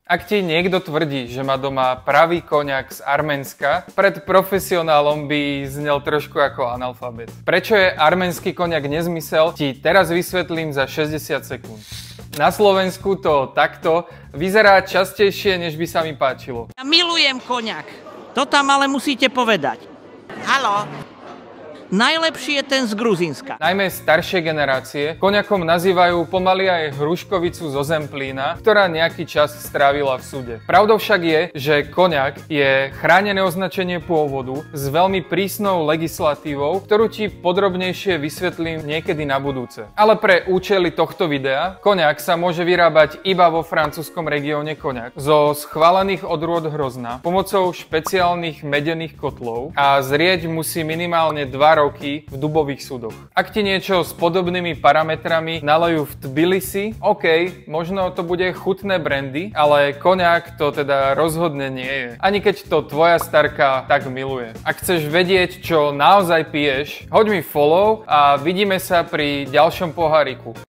Ak ti niekto tvrdí, že má doma pravý koniak z Arménska, pred profesionálom by znel trošku ako analfabet. Prečo je arménsky koniak nezmysel, ti teraz vysvetlím za 60 sekúnd. Na Slovensku to takto vyzerá častejšie, než by sa mi páčilo. Ja milujem koniak. To tam ale musíte povedať. Haló. Najlepší je ten z Gruzínska. Najmä staršie generácie koniakom nazývajú pomaly aj hruškovicu zo Zemplína, ktorá nejaký čas strávila v súde. Pravdou však je, že koniak je chránené označenie pôvodu s veľmi prísnou legislatívou, ktorú ti podrobnejšie vysvetlím niekedy na budúce. Ale pre účely tohto videa, koniak sa môže vyrábať iba vo francúzskom regióne Koniak zo schválených odrôd hrozna pomocou špeciálnych medených kotlov a zrieť musí minimálne 2 roky v dubových súdoch. Ak ti niečo s podobnými parametrami nalejú v Tbilisi, OK, možno to bude chutné brandy, ale koniak to teda rozhodne nie je. Ani keď to tvoja starka tak miluje. Ak chceš vedieť, čo naozaj piješ, hoď mi follow a vidíme sa pri ďalšom poháriku.